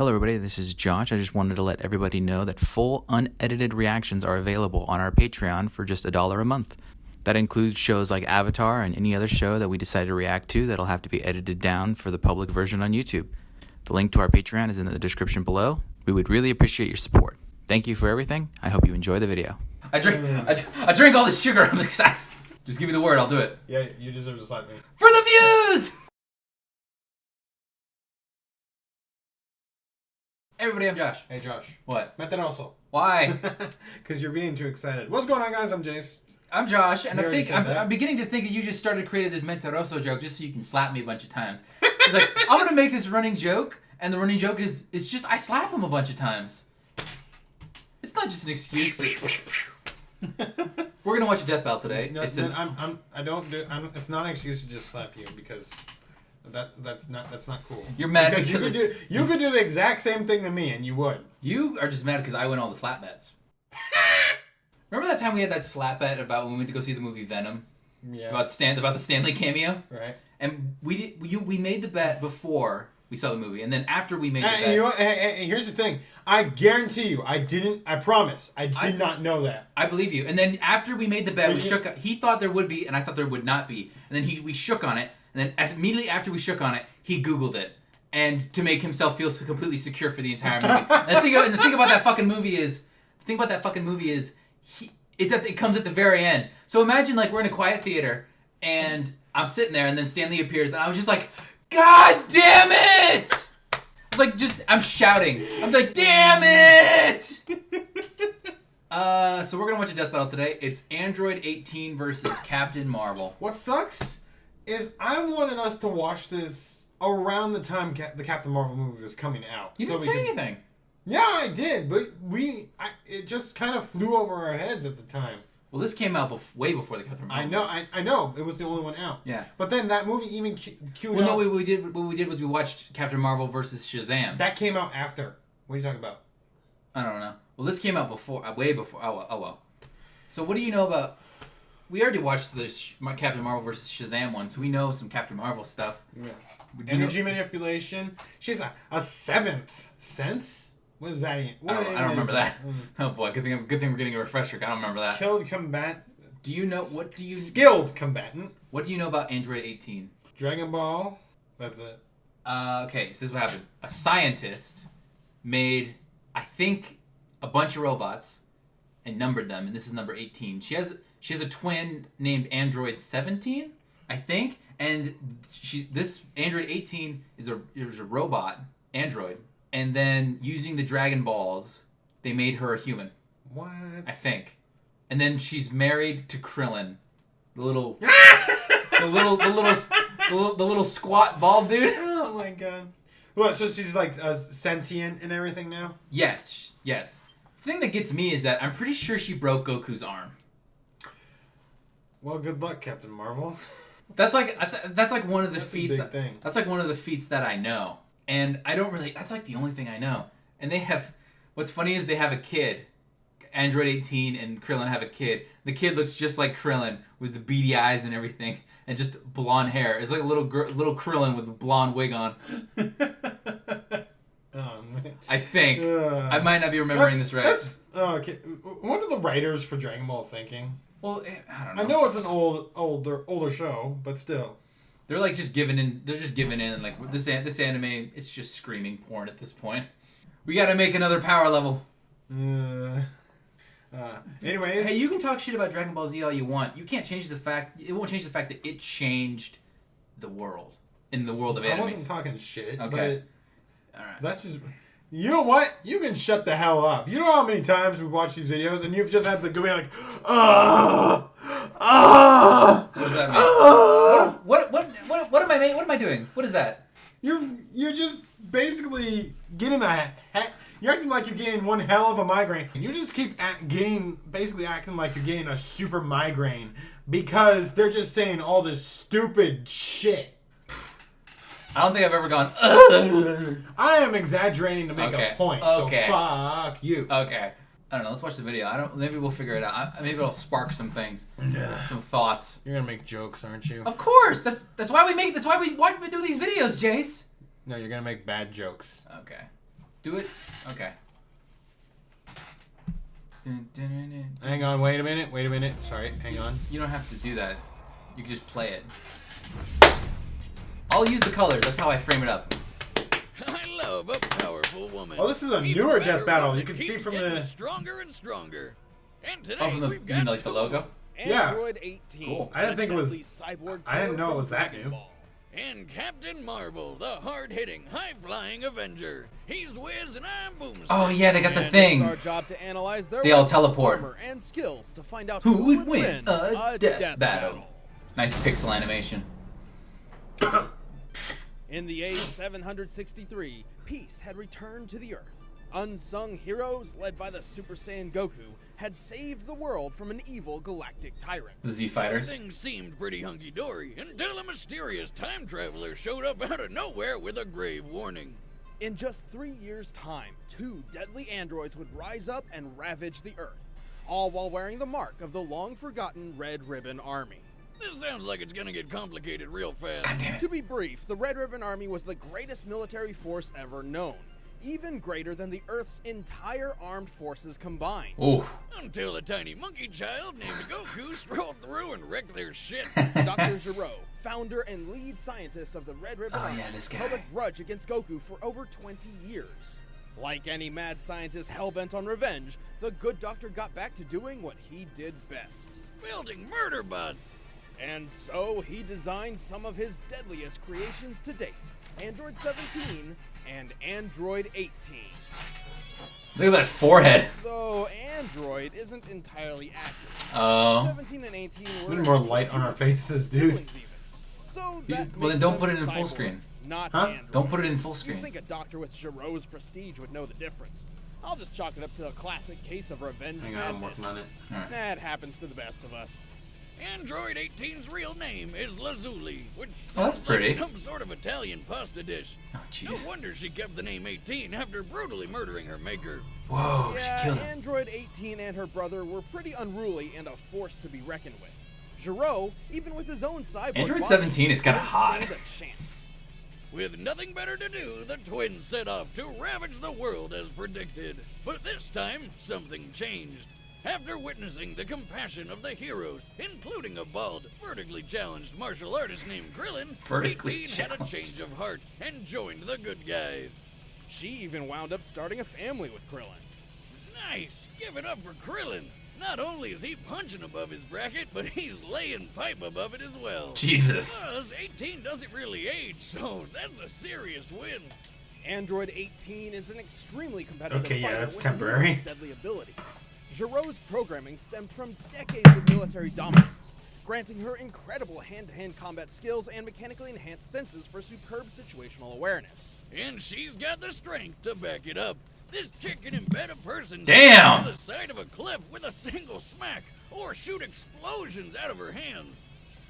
Hello everybody, this is Josh. I just wanted to let everybody know that full unedited reactions are available on our Patreon for just $1 a month. That includes shows like Avatar and any other show that we decide to react to that'll have to be edited down for the public version on YouTube. The link to our Patreon is in the description below. We would really appreciate your support. Thank you for everything. I hope you enjoy the video. I drink all this sugar. I'm excited. Just give me the word. I'll do it. Yeah, you deserve to slap me. For the views! Hey everybody, I'm Josh. Hey Josh. What? Mentiroso. Why? Because you're being too excited. What's going on, guys? I'm Jace. I'm Josh, and I'm beginning to think that you just started creating this Mentiroso joke just so you can slap me a bunch of times. It's like, I'm going to make this running joke, and the running joke is just I slap him a bunch of times. It's not just an excuse. We're going to watch a death battle today. No, it's not an excuse to just slap you because that's not cool. You're mad because you could do the exact same thing to me and you would. You are just mad because I win all the slap bets. Remember that time we had that slap bet about when we went to go see the movie Venom? Yeah. About the Stanley cameo? Right. And we made the bet before we saw the movie, and then after we made the bet... You know what? Hey, here's the thing. I guarantee you, I promise, I did not know that. I believe you. And then after we made the bet, he thought there would be, and I thought there would not be. And then we shook on it, and then immediately after we shook on it, he Googled it. And to make himself feel completely secure for the entire movie. And the thing about that fucking movie is... It comes at the very end. So imagine like we're in a quiet theater and I'm sitting there and then Stanley appears and I was just like, God damn it! I was like, I'm shouting. I'm like, damn it! So we're gonna watch a death battle today. It's Android 18 versus Captain Marvel. What sucks is I wanted us to watch this around the time the Captain Marvel movie was coming out. You didn't say anything. Yeah, I did, but it just kind of flew over our heads at the time. Well, this came out way before the Captain Marvel. I know. It was the only one out. Yeah. But then that movie even queued up. Well, no, what we did was we watched Captain Marvel versus Shazam. That came out after. What are you talking about? I don't know. Well, this came out way before. Oh well. So what do you know about... We already watched the Captain Marvel versus Shazam one, so we know some Captain Marvel stuff. Yeah. Energy manipulation. She's a seventh sense? What is that? I don't remember that. Oh boy, good thing we're getting a refresher. I don't remember that. Skilled combatant. Skilled combatant. What do you know about Android 18? Dragon Ball. That's it. Okay, so this is what happened. A scientist made, I think, a bunch of robots and numbered them, and this is number 18. She has a twin named Android 17, I think, and this Android 18 is a robot android. And then, using the Dragon Balls, they made her a human. What? I think. And then she's married to Krillin, the little squat bald dude. Oh my god! What? So she's like sentient and everything now? Yes. The thing that gets me is that I'm pretty sure she broke Goku's arm. Well, good luck, Captain Marvel. That's like one of the feats. A big thing. That's like one of the feats that I know. And I don't really... That's like the only thing I know. And they have... What's funny is they have a kid. Android 18 and Krillin have a kid. The kid looks just like Krillin with the beady eyes and everything. And just blonde hair. It's like a little Krillin with a blonde wig on. Oh, man. I think. I might not be remembering this right. Okay. What are the writers for Dragon Ball thinking? Well, I don't know. I know it's an older show, but still. They're like just giving in. They're just giving in. Like this anime, it's just screaming porn at this point. We got to make another power level. Anyways, hey, you can talk shit about Dragon Ball Z all you want. You can't change the fact. It won't change the fact that it changed the world in the world of anime. I wasn't talking shit. Okay. But all right. That's just. You know what? You can shut the hell up. You know how many times we've watched these videos and you've just had to go be like, What does that mean? What am I doing? What is that? You're just basically getting you're acting like you're getting one hell of a migraine. You just keep acting like you're getting a super migraine because they're just saying all this stupid shit. I don't think I've ever gone. I am exaggerating to make a point. Okay. So fuck you. Okay. I don't know. Let's watch the video. Maybe we'll figure it out. Maybe it'll spark some things, some thoughts. You're gonna make jokes, aren't you? Of course. That's why we do these videos, Jace. No, you're gonna make bad jokes. Okay. Do it. Okay. Hang on, wait a minute. Sorry, hang on. You don't have to do that. You can just play it. I'll use the colors. That's how I frame it up. I love a powerful woman. Oh, this is a Even newer better death battle. one You that can see keeps from getting the... stronger and stronger. And today Oh, from the, we've you got mean like the two. logo? Yeah. Android 18. Cool. I didn't think it was... Deadly cyborg I didn't know it killer was from that Dragon new. Ball. And Captain Marvel, the hard-hitting, high-flying Avenger. He's Wiz and I'm Boomstick. Oh yeah, they got the And thing. It's our job to analyze their They all weapons, teleport. armor, and skills to find out Who would win a death death battle? Nice pixel animation. In the age 763, peace had returned to the Earth. Unsung heroes, led by the Super Saiyan Goku, had saved the world from an evil galactic tyrant. The Z Fighters. Things seemed pretty hunky-dory until a mysterious time traveler showed up out of nowhere with a grave warning. In just 3 years' time, 2 deadly androids would rise up and ravage the Earth, all while wearing the mark of the long-forgotten Red Ribbon Army. This sounds like it's gonna get complicated real fast. God damn it. To be brief, the Red Ribbon Army was the greatest military force ever known, even greater than the Earth's entire armed forces combined. Ooh. Until a tiny monkey child named Goku strolled through and wrecked their shit. Dr. Gero, founder and lead scientist of the Red Ribbon Oh, Army, yeah, this held guy. a grudge against Goku for over 20 years. Like any mad scientist hell-bent on revenge, the good doctor got back to doing what he did best. Building murder bots. And so he designed some of his deadliest creations to date, Android 17 and Android 18. Look at that forehead. Though Android isn't entirely accurate. Oh. 17 and 18 were We need more light on our faces, dude. siblings even. So You- that well, then makes don't them put it in full cyborgs, screen. Not Huh? androids. Don't put it in full You'd screen. think a doctor with Giro's prestige would know the difference. I'll just chalk it up to a classic case of revenge Hang on, I'm madness. working on it. Alright. That happens to the best of us. Android 18's real name is Lazuli, which Oh, that's sounds pretty. like some sort of Italian pasta dish. Oh, No jeez. wonder she kept the name 18 after brutally murdering her maker. Whoa, she Yeah, killed him. Android 18 and her brother were pretty unruly and a force to be reckoned with. Giro, even with his own cyborg Android body, 17 is kinda didn't hot. stand a chance. With nothing better to do, the twins set off to ravage the world as predicted. But this time, something changed. After witnessing the compassion of the heroes, including a bald, vertically challenged martial artist named Krillin, Vertically 18 had a challenged. change of heart and joined the good guys. She even wound up starting a family with Krillin. Nice! Give it up for Krillin! Not only is he punching above his bracket, but he's laying pipe above it as well. Jesus. Plus, 18 doesn't really age, so that's a serious win. Android 18 is an extremely competitive Okay, yeah, fighter that's with temporary. numerous deadly abilities. Giro's programming stems from decades of military dominance, granting her incredible hand-to-hand combat skills and mechanically enhanced senses for superb situational awareness. And she's got the strength to back it up. This chick can embed a person Damn! to the side of a cliff with a single smack, or shoot explosions out of her hands.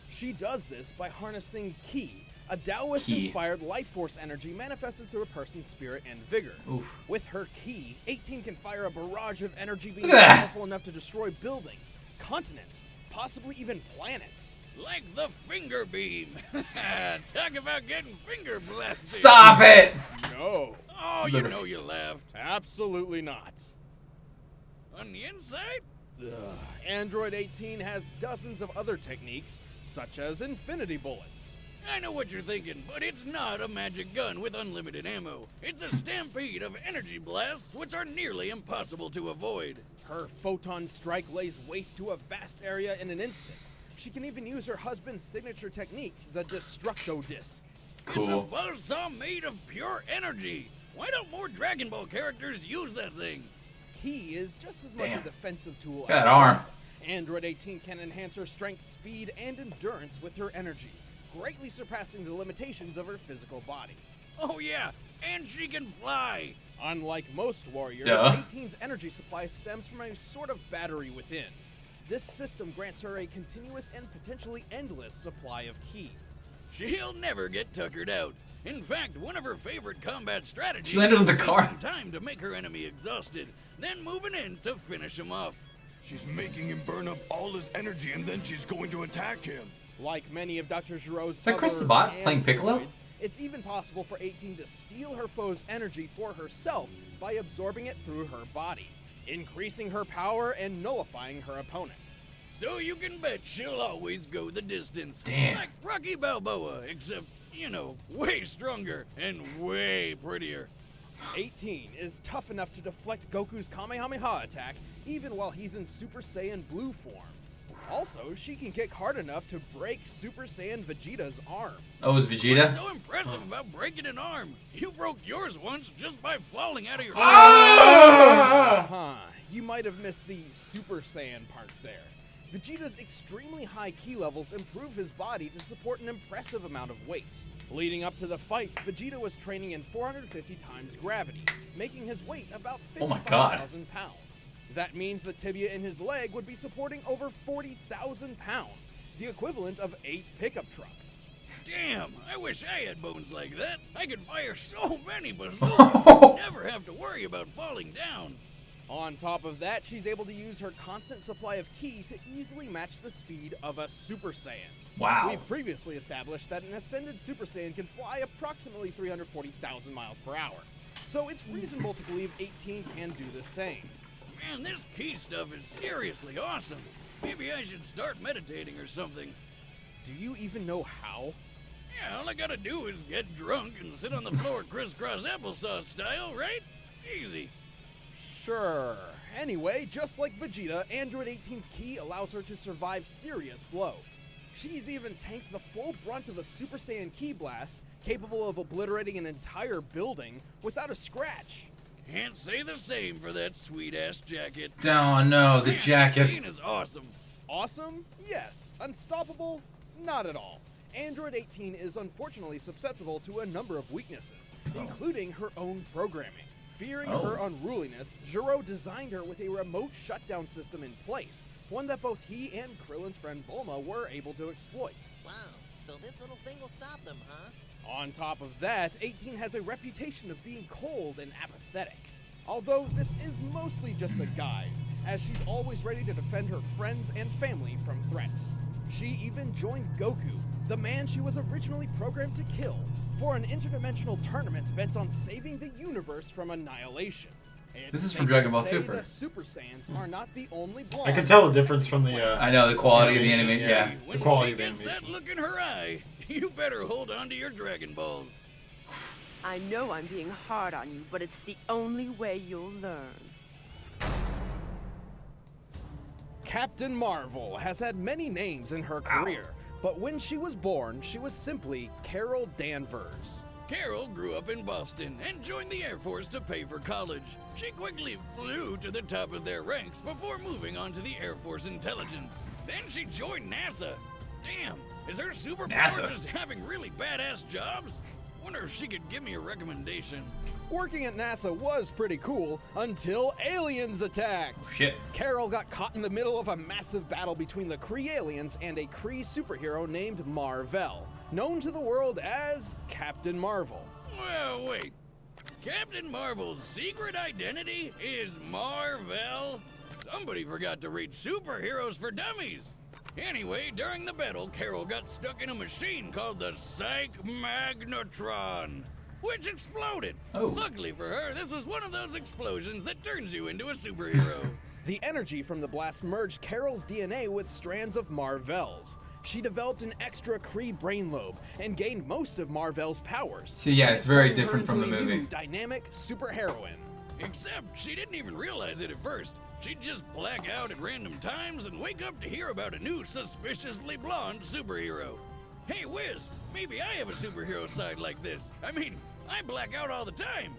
She does this by harnessing Ki, a Taoist-inspired life force energy manifested through a person's spirit and vigor. Oof. With her Ki, 18 can fire a barrage of energy beams Look at that. powerful enough to destroy buildings, continents, possibly even planets. Like the finger beam. Talk about getting finger blasted. Stop it! No, Oh, you know you laughed. absolutely not. On the inside? Android 18 has dozens of other techniques, such as infinity bullets. I know what you're thinking, but it's not a magic gun with unlimited ammo. It's a stampede of energy blasts which are nearly impossible to avoid. Her photon strike lays waste to a vast area in an instant. She can even use her husband's signature technique, the Destructo Disc. It's a Cool. buzzsaw made of pure energy. Why don't more Dragon Ball characters use that thing? Ki is just as much Damn. a defensive tool Look at as that arm. Android 18 can enhance her strength, speed, and endurance with her energy, greatly surpassing the limitations of her physical body. Oh yeah, and she can fly. Unlike most warriors, Duh. 18's energy supply stems from a sort of battery within. This system grants her a continuous and potentially endless supply of Ki. She'll never get tuckered out. In fact, one of her favorite combat strategies She landed on the is car. wasting time to make her enemy exhausted, then moving in to finish him off. She's making him burn up all his energy and then she's going to attack him. Like many of Dr. Giro's that other Chris the Bot playing Piccolo? androids, It's even possible for 18 to steal her foe's energy for herself by absorbing it through her body, increasing her power and nullifying her opponent. So you can bet she'll always go the distance. Damn. Like Rocky Balboa, except, you know, way stronger and way prettier. 18 is tough enough to deflect Goku's Kamehameha attack even while he's in Super Saiyan Blue form. Also, she can kick hard enough to break Super Saiyan Vegeta's arm. Oh, it was Vegeta? What's so impressive about breaking an arm? You broke yours once just by falling out of your You might have missed the Super Saiyan part there. Vegeta's extremely high ki levels improve his body to support an impressive amount of weight. Leading up to the fight, Vegeta was training in 450 times gravity, making his weight about Oh my God. 55,000 pounds. That means the tibia in his leg would be supporting over 40,000 pounds, the equivalent of 8 pickup trucks. Damn, I wish I had bones like that. I could fire so many bazookas, never have to worry about falling down. On top of that, she's able to use her constant supply of ki to easily match the speed of a Super Saiyan. Wow. We've previously established that an ascended Super Saiyan can fly approximately 340,000 miles per hour, so it's reasonable to believe 18 can do the same. Man, this key stuff is seriously awesome. Maybe I should start meditating or something. Do you even know how? Yeah, all I gotta do is get drunk and sit on the floor crisscross applesauce style, right? Easy. Sure. Anyway, just like Vegeta, Android 18's ki allows her to survive serious blows. She's even tanked the full brunt of a Super Saiyan ki blast, capable of obliterating an entire building without a scratch. Can't say the same for that sweet-ass jacket. Oh no, the Man, jacket. 18 is awesome. Awesome? Yes. Unstoppable? Not at all. Android 18 is unfortunately susceptible to a number of weaknesses, including her own programming. Fearing her unruliness, Gero designed her with a remote shutdown system in place, one that both he and Krillin's friend Bulma were able to exploit. Wow, so this little thing will stop them, huh? On top of that, 18 has a reputation of being cold and apathetic. Although this is mostly just a guise, as she's always ready to defend her friends and family from threats. She even joined Goku, the man she was originally programmed to kill, for an interdimensional tournament bent on saving the universe from annihilation. This is from Dragon Ball Super. The Super Saiyans are not the only blonde. I can tell the difference from the. I know the quality of the animation, anime. Yeah. When The quality she of gets animation. that look in her eye, you better hold on to your Dragon Balls. I know I'm being hard on you, but it's the only way you'll learn. Captain Marvel has had many names in her career, but when she was born, she was simply Carol Danvers. Carol grew up in Boston and joined the Air Force to pay for college. She quickly flew to the top of their ranks before moving on to the Air Force Intelligence. Then she joined NASA. Damn, is her superpower NASA. just having really badass jobs? Wonder if she could give me a recommendation. Working at NASA was pretty cool until aliens attacked. Shit. Carol got caught in the middle of a massive battle between the Kree aliens and a Kree superhero named Mar-Vell, known to the world as Captain Marvel. Well, wait. Captain Marvel's secret identity is Mar-Vell? Somebody forgot to read Superheroes for Dummies. Anyway, during the battle, Carol got stuck in a machine called the Psych Magnetron, which exploded. Oh. Luckily for her, this was one of those explosions that turns you into a superhero. The energy from the blast merged Carol's DNA with strands of Mar-Vell's. She developed an extra Kree brain lobe and gained most of Mar-Vell's powers. See, yeah, it's very transforming her different from the into a movie. new, dynamic superheroine. Except she didn't even realize it at first. She'd just black out at random times and wake up to hear about a new suspiciously blonde superhero. Hey, Wiz, maybe I have a superhero side like this. I mean, I black out all the time.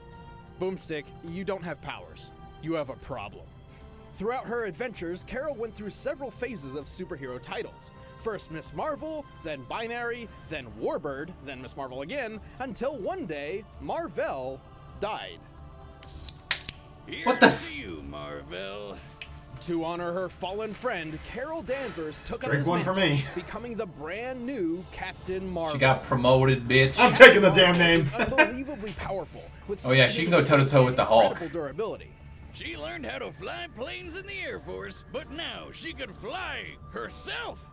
Boomstick, you don't have powers. You have a problem. Throughout her adventures, Carol went through several phases of superhero titles. First Miss Marvel, then Binary, then Warbird, then Miss Marvel again, until one day, Mar-Vell died. Here's What the to you, Mar-Vell. To honor her fallen friend, Carol Danvers took up Drink his one for mantle, me. becoming the brand new Captain Marvel. She got promoted, bitch. I'm taking the damn name. Is unbelievably powerful. With Oh, yeah, she can go toe-to-toe with the Hulk. incredible durability. She learned how to fly planes in the Air Force, but now she could fly herself.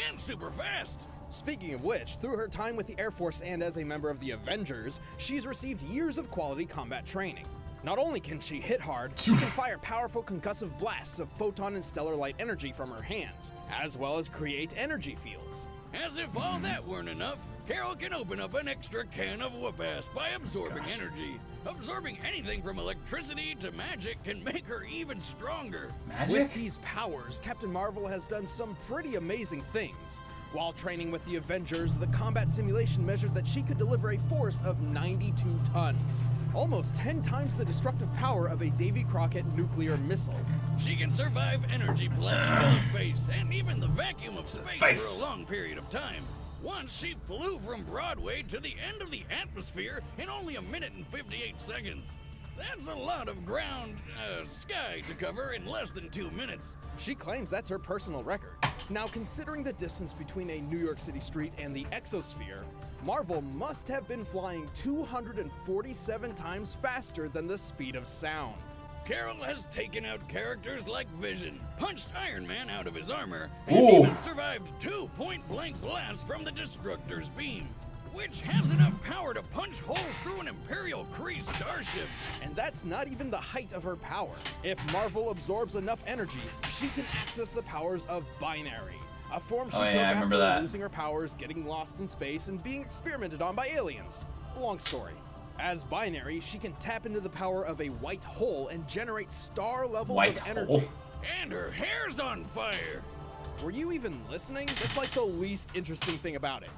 And super fast. Speaking of which, through her time with the Air Force and as a member of the Avengers, she's received years of quality combat training. Not only can she hit hard, she can fire powerful concussive blasts of photon and stellar light energy from her hands, as well as create energy fields. As if all that weren't enough, Carol can open up an extra can of whoop-ass by absorbing energy. Absorbing anything from electricity to magic can make her even stronger. Magic? With these powers, Captain Marvel has done some pretty amazing things. While training with the Avengers, the combat simulation measured that she could deliver a force of 92 tons. Almost 10 times the destructive power of a Davy Crockett nuclear missile. She can survive energy blasts to the face and even the vacuum of space for a long period of time. Once she flew from Broadway to the end of the atmosphere in only 1 minute and 58 seconds. That's a lot of sky to cover in less than 2 minutes. She claims that's her personal record. Now, considering the distance between a New York City street and the exosphere, Marvel must have been flying 247 times faster than the speed of sound. Carol has taken out characters like Vision, punched Iron Man out of his armor, and Ooh. even survived 2 point-blank blasts from the Destructor's beam, which has enough power to punch holes through an Imperial Kree starship. And that's not even the height of her power. If Marvel absorbs enough energy, she can access the powers of Binary, a form she took I remember after that. losing her powers, getting lost in space, and being experimented on by aliens. Long story. As Binary, she can tap into the power of a white hole and generate star levels White of energy. hole? And her hair's on fire. Were you even listening? That's like the least interesting thing about it.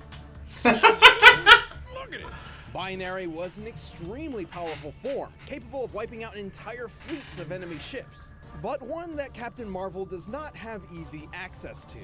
Look at it. Binary was an extremely powerful form, capable of wiping out entire fleets of enemy ships, but one that Captain Marvel does not have easy access to.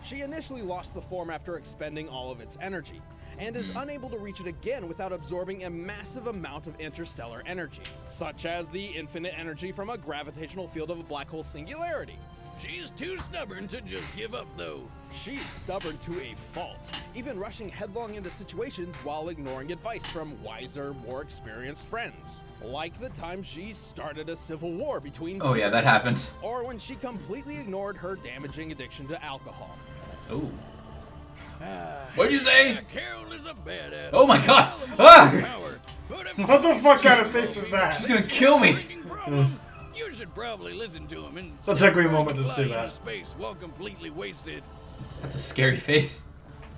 She initially lost the form after expending all of its energy, and is unable to reach it again without absorbing a massive amount of interstellar energy, such as the infinite energy from a gravitational field of a black hole singularity. She's too stubborn to just give up, though. She's stubborn to a fault, even rushing headlong into situations while ignoring advice from wiser, more experienced friends. Like the time she started a civil war between Oh yeah, that happened. or when she completely ignored her damaging addiction to alcohol. Oh. What'd you say? Carol is a badass. Oh my God. Hell of a Ah! lot of power, but if What the fuck kind of you face is that? She's gonna kill me. drinking problem, you should probably listen to him and It'll take me a moment to fly see into that. space while completely wasted. That's a scary face.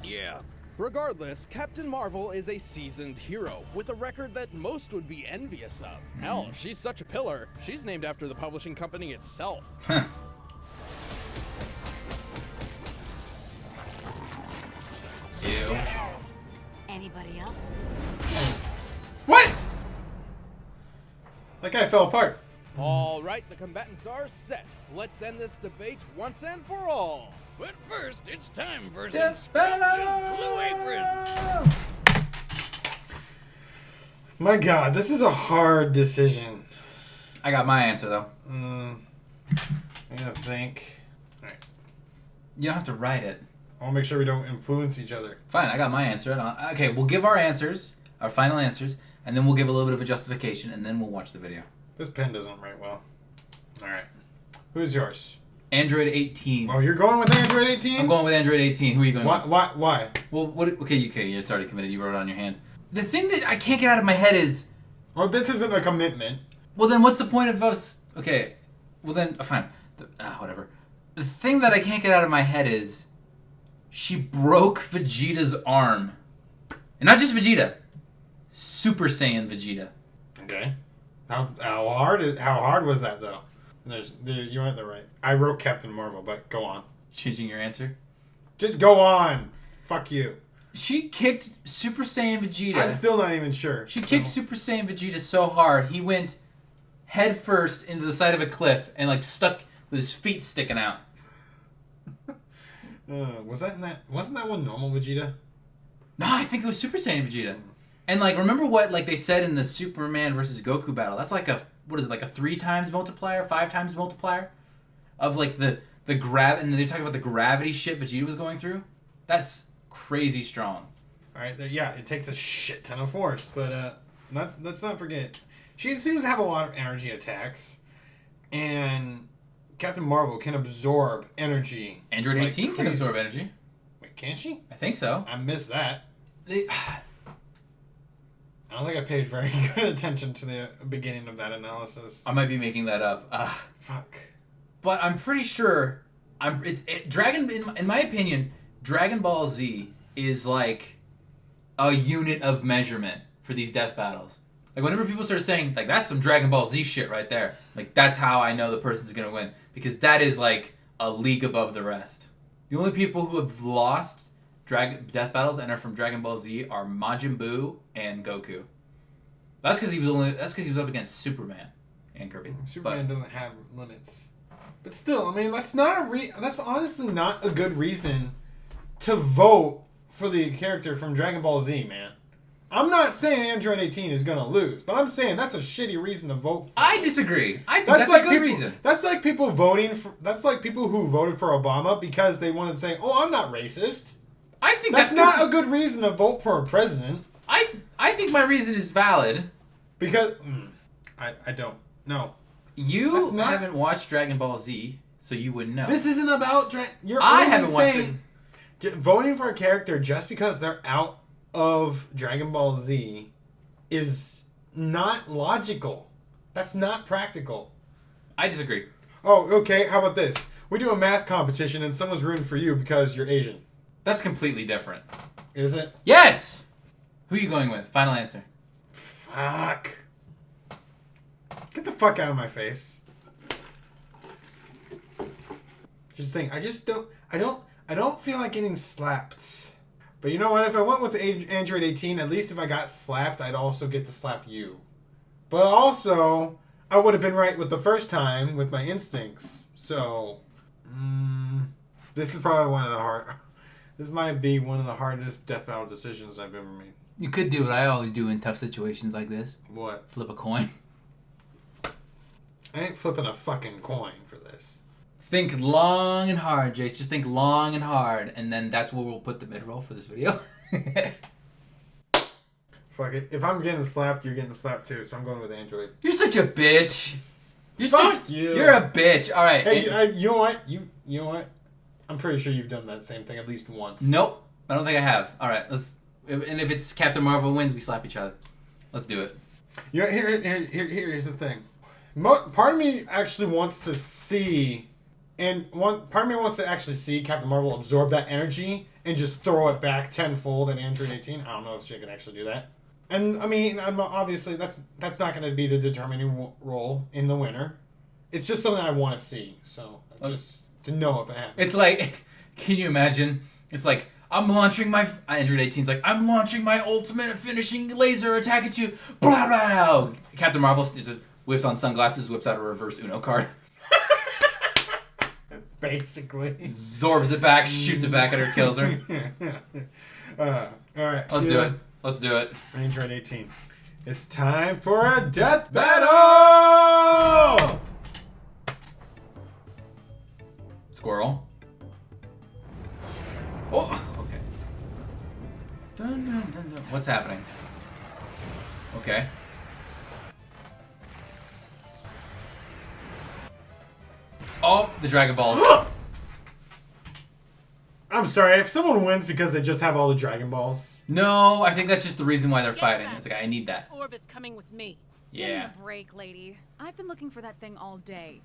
Yeah. Regardless, Captain Marvel is a seasoned hero with a record that most would be envious of. Hell, she's such a pillar, she's named after the publishing company itself. Ew. Anybody else? What? That guy fell apart. All right, the combatants are set. Let's end this debate once and for all. But first, it's time for some scrumptious Blue Apron. My God, this is a hard decision. I got my answer though. I gotta think. Alright. You don't have to write it. I wanna make sure we don't influence each other. Fine, I got my answer. Okay, we'll give our answers, our final answers, and then we'll give a little bit of a justification, and then we'll watch the video. This pen doesn't write well. Alright. Who's yours? Android 18. Oh, you're going with Android 18? I'm going with Android 18. Who are you going with? Why? Well, what? Okay, you're already committed. You wrote it on your hand. The thing that I can't get out of my head is, Well, this isn't a commitment. well, then what's the point of us? Okay, well then, fine. Whatever. The thing that I can't get out of my head is, she broke Vegeta's arm, and not just Vegeta, Super Saiyan Vegeta. Okay. How hard was that though? You weren't right. I wrote Captain Marvel, but go on. Changing your answer. Just go on. Fuck you. She kicked Super Saiyan Vegeta. I'm still not even sure. She kicked Super Saiyan Vegeta so hard he went head first into the side of a cliff and like stuck with his feet sticking out. Wasn't that one normal Vegeta? No, I think it was Super Saiyan Vegeta. And like, remember what like they said in the Superman versus Goku battle? That's like a 3 times multiplier, 5 times multiplier of like the and they talk about the gravity shit Vegeta was going through. That's crazy strong. All right, yeah, it takes a shit ton of force, but let's not forget, she seems to have a lot of energy attacks, and Captain Marvel can absorb energy. Android like 18 can crazy. absorb energy. Wait, Can she? I think so. I missed that. They, I don't think I paid very good attention to the beginning of that analysis. I might be making that up. Fuck. But I'm pretty sure in my opinion, Dragon Ball Z is like a unit of measurement for these death battles. Like whenever people start saying like that's some Dragon Ball Z shit right there, like that's how I know the person's gonna win because that is like a league above the rest. The only people who have lost death battles and are from Dragon Ball Z are Majin Buu and Goku. That's because he was up against Superman and Kirby. Superman doesn't have limits. But still, I mean, that's honestly not a good reason to vote for the character from Dragon Ball Z, man. I'm not saying Android 18 is going to lose, but I'm saying that's a shitty reason to vote for. I disagree. I think that's like a good reason. That's like people that's like people who voted for Obama because they wanted to say, "Oh, I'm not racist." I think that's not a good reason to vote for a president. I think my reason is valid because I don't know. You haven't watched Dragon Ball Z, so you wouldn't know. This isn't about I haven't watched it. Voting for a character just because they're out of Dragon Ball Z is not logical. That's not practical. I disagree. Oh, okay. How about this? We do a math competition and someone's rooting for you because you're Asian. That's completely different. Is it? Yes! Who are you going with? Final answer. Fuck. Get the fuck out of my face. Just think, I don't feel like getting slapped. But you know what? If I went with the Android 18, at least if I got slapped, I'd also get to slap you. But also, I would have been right with the first time with my instincts. So, this is probably this might be one of the hardest death battle decisions I've ever made. You could do what I always do in tough situations like this. What? Flip a coin. I ain't flipping a fucking coin for this. Think long and hard, Jace. Just think long and hard, and then that's where we'll put the mid-roll for this video. Fuck it. If I'm getting slapped, you're getting slapped too, so I'm going with Android. You're such a bitch. Fuck you. You're a bitch. All right. Hey, you know what? You know what? I'm pretty sure you've done that same thing at least once. Nope. I don't think I have. All right. And if it's Captain Marvel wins, we slap each other. Let's do it. Yeah. Here's the thing. Part of me actually wants to see, part of me wants to actually see Captain Marvel absorb that energy and just throw it back tenfold in Android 18. I don't know if she can actually do that. And I mean, obviously that's not going to be the determining role in the winner. It's just something I want to see. So just to know if it happens. It's like, can you imagine? It's like I'm launching my Android 18's like I'm launching my ultimate finishing laser attack at you. Blah blah. Captain Marvel whips on sunglasses, whips out a reverse Uno card. Basically. Zorbs it back, shoots it back at her, kills her. All right. Let's do it. Android 18. It's time for a death battle! Squirrel. Oh, okay. Dun, dun, dun, dun. What's happening? Okay. Oh, the Dragon Balls. I'm sorry, if someone wins because they just have all the Dragon Balls. No, I think that's just the reason why they're fighting. It's like, I need that. Orb is coming with me. Yeah. Give me a break, lady. I've been looking for that thing all day.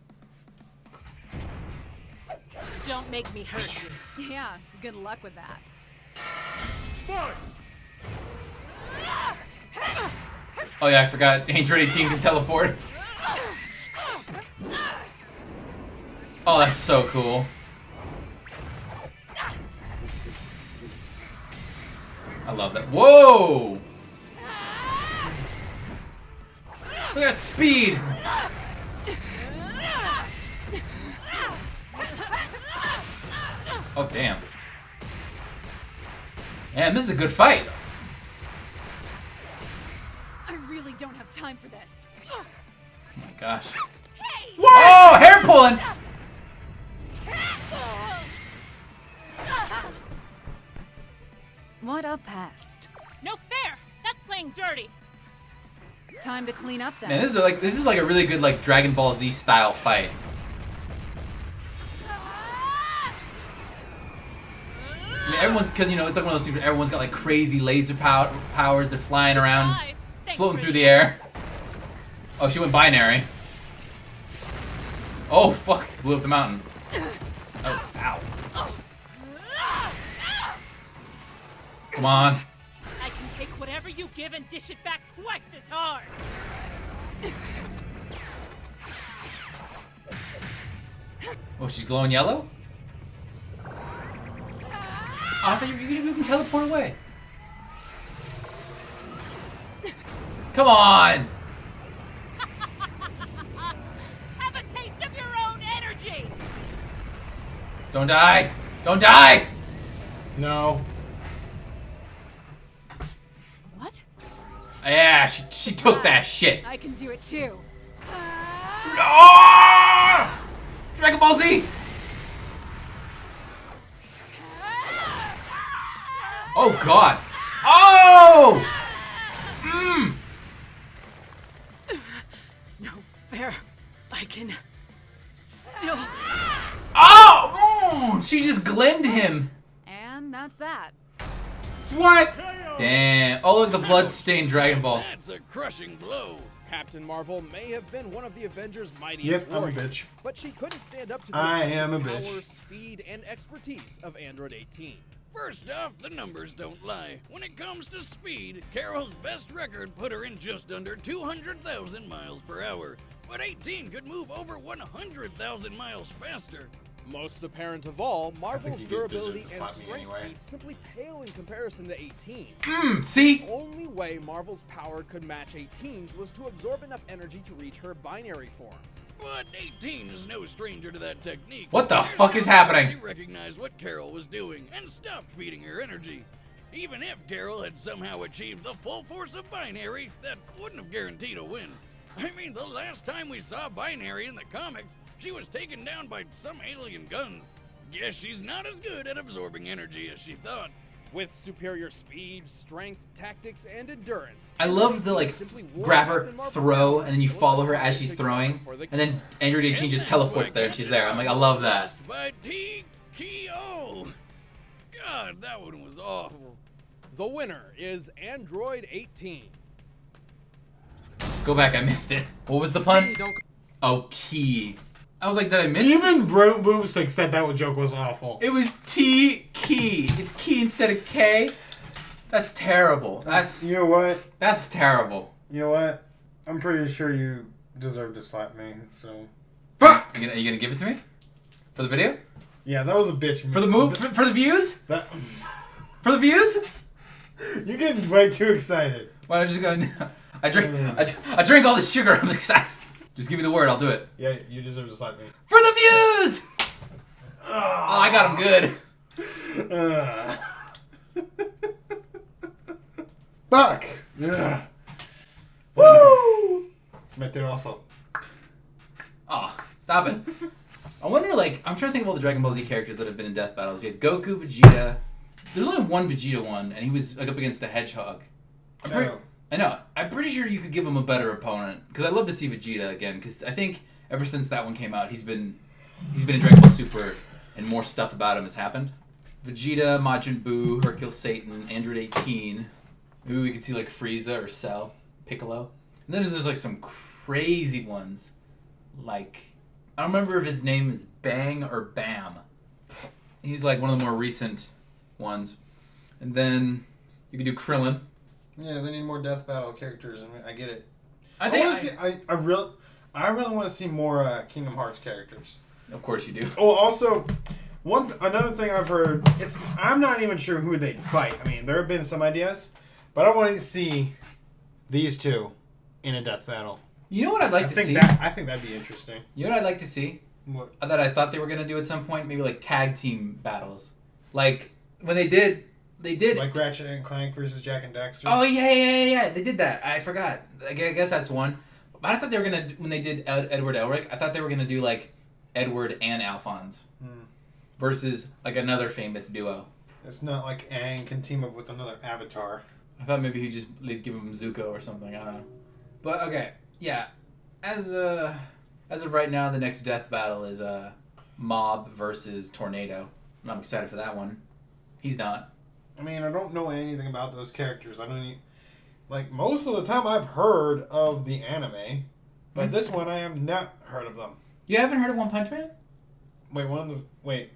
Don't make me hurt you. Yeah, good luck with that. Oh yeah, I forgot. Android 18 can teleport. Oh, that's so cool. I love that. Whoa! Look at that speed! Oh, damn. Man, this is a good fight. I really don't have time for this. Oh my gosh. Whoa! Hair pulling! What a pest. No fair! That's playing dirty! Time to clean up then. Man, this is like a really good like Dragon Ball Z style fight. everyone's, because, you know, it's like one of those things where everyone's got, like, crazy laser powers. They're flying around, floating through the air. Oh, she went binary. Oh, fuck. Blew up the mountain. Oh, ow. Come on. I can take whatever you give and dish it back twice as hard. Oh, she's glowing yellow? Oh, I thought you can teleport away. Come on! Have a taste of your own energy. Don't die! Don't die! No. What? Yeah, she took that shit. I can do it too. Oh! Dragon Ball Z! Oh god! Oh! Mmm! No fair. I can still. Oh! She just glimmed him. And that's that. What? Damn. Oh look, the blood-stained Dragon Ball. That's a crushing blow. Captain Marvel may have been one of the Avengers' mightiest Yep, I'm a warriors, bitch. but she couldn't stand up to the I am a impressive bitch. power, speed, and expertise of Android 18. First off, the numbers don't lie. When it comes to speed, Carol's best record put her in just under 200,000 miles per hour. But 18 could move over 100,000 miles faster. Most apparent of all, Marvel's you deserve to durability and slap me strength anyway. feats simply pale in comparison to 18. See? The only way Marvel's power could match 18's was to absorb enough energy to reach her binary form. But 18 is no stranger to that technique. What the fuck is happening? She recognized what Carol was doing and stopped feeding her energy. Even if Carol had somehow achieved the full force of binary, that wouldn't have guaranteed a win. I mean, the last time we saw binary in the comics, she was taken down by some alien guns. Guess she's not as good at absorbing energy as she thought. With superior speed, strength, tactics, and endurance. I love the, like, simply wore grab her, Captain Marvel throw, down and then you until it follow was her time as to she's go throwing, for the and then Android 18 just teleports there and she's there. I'm like, I love that. By T-K-O. God, that one was awful. The winner is Android 18. Go back, I missed it. What was the pun? Oh, key. I was like, did I miss it? Even Bro Boomstick said that joke was awful. It was T key. It's key instead of K. That's terrible. You know what? That's terrible. You know what? I'm pretty sure you deserve to slap me, so. Fuck! Are you gonna give it to me? For the video? Yeah, that was a bitch. For the move? For the views? That... For the views? You're getting way too excited. Why don't you just go? I drink all this sugar. I'm excited. Just give me the word. I'll do it. Yeah, you deserve to slap me. For the views! Oh, I got him good. Fuck! Yeah. Woo! Right there also. Oh, stop it. I wonder, like, I'm trying to think of all the Dragon Ball Z characters that have been in death battles. We had Goku, Vegeta. There's only one Vegeta one, and he was like up against the Hedgehog. I know. I'm pretty sure you could give him a better opponent, because I'd love to see Vegeta again, because I think ever since that one came out, he's been in Dragon Ball Super, and more stuff about him has happened. Vegeta, Majin Buu, Hercule Satan, Android 18. Maybe we could see like Frieza or Cell, Piccolo. And then there's like some crazy ones, like, I don't remember if his name is Bang or Bam. He's like one of the more recent ones. And then you could do Krillin. Yeah, they need more death battle characters, and I get it. I really want to see more Kingdom Hearts characters. Of course you do. Oh, also, another thing I've heard, I'm not even sure who they'd fight. I mean, there have been some ideas, but I want to see these two in a death battle. You know what I'd like to see? I think that'd be interesting. You know what I'd like to see? What? That I thought they were going to do at some point? Maybe like tag team battles. Like, when they did... Like Ratchet and Clank versus Jack and Daxter? Oh, yeah. They did that. I forgot. I guess that's one. But I thought they were going to... When they did Edward Elric, I thought they were going to do, like, Edward and Alphonse. Versus, like, another famous duo. It's not like Aang can team up with another Avatar. I thought maybe he'd just give him Zuko or something. I don't know. But, okay. Yeah. As of right now, the next death battle is Mob versus Tornado. And I'm excited for that one. He's not. I mean, I don't know anything about those characters. I don't even, like, most of the time I've heard of the anime, but this one I have not heard of them. You haven't heard of One Punch Man? Wait.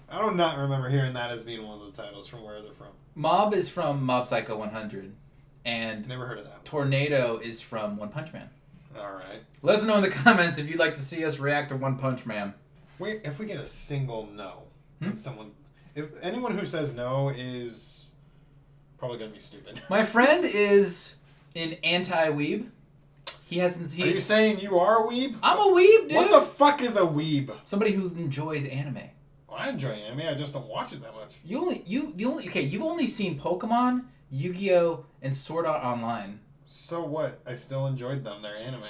I do not remember hearing that as being one of the titles from where they're from. Mob is from Mob Psycho 100. And Never heard of that one. Tornado is from One Punch Man. Alright. Let us know in the comments if you'd like to see us react to One Punch Man. If we get a single no, if anyone who says no is probably going to be stupid. My friend is an anti-weeb. Are you saying you are a weeb? I'm a weeb, dude. What the fuck is a weeb? Somebody who enjoys anime. Well, I enjoy anime. I just don't watch it that much. You've only seen Pokemon, Yu-Gi-Oh, and Sword Art Online. So what? I still enjoyed them. They're anime.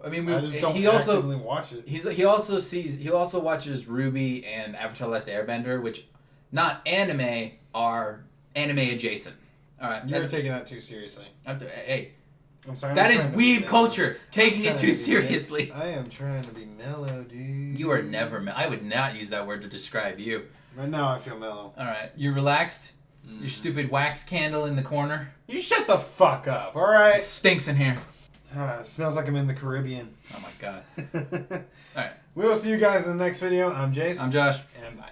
I mean, I just don't actively watch it. He also watches Ruby and Avatar: Last Airbender, which not anime are anime adjacent. All right, you're taking that too seriously. Hey. I'm sorry. That is weeb culture. Taking it too seriously. I am trying to be mellow, dude. You are never I would not use that word to describe you. Right now I feel mellow. Alright. You're relaxed? Your stupid wax candle in the corner? You shut the fuck up, alright? It stinks in here. It smells like I'm in the Caribbean. Oh my god. Alright. We will see you guys in the next video. I'm Jace. I'm Josh. And bye.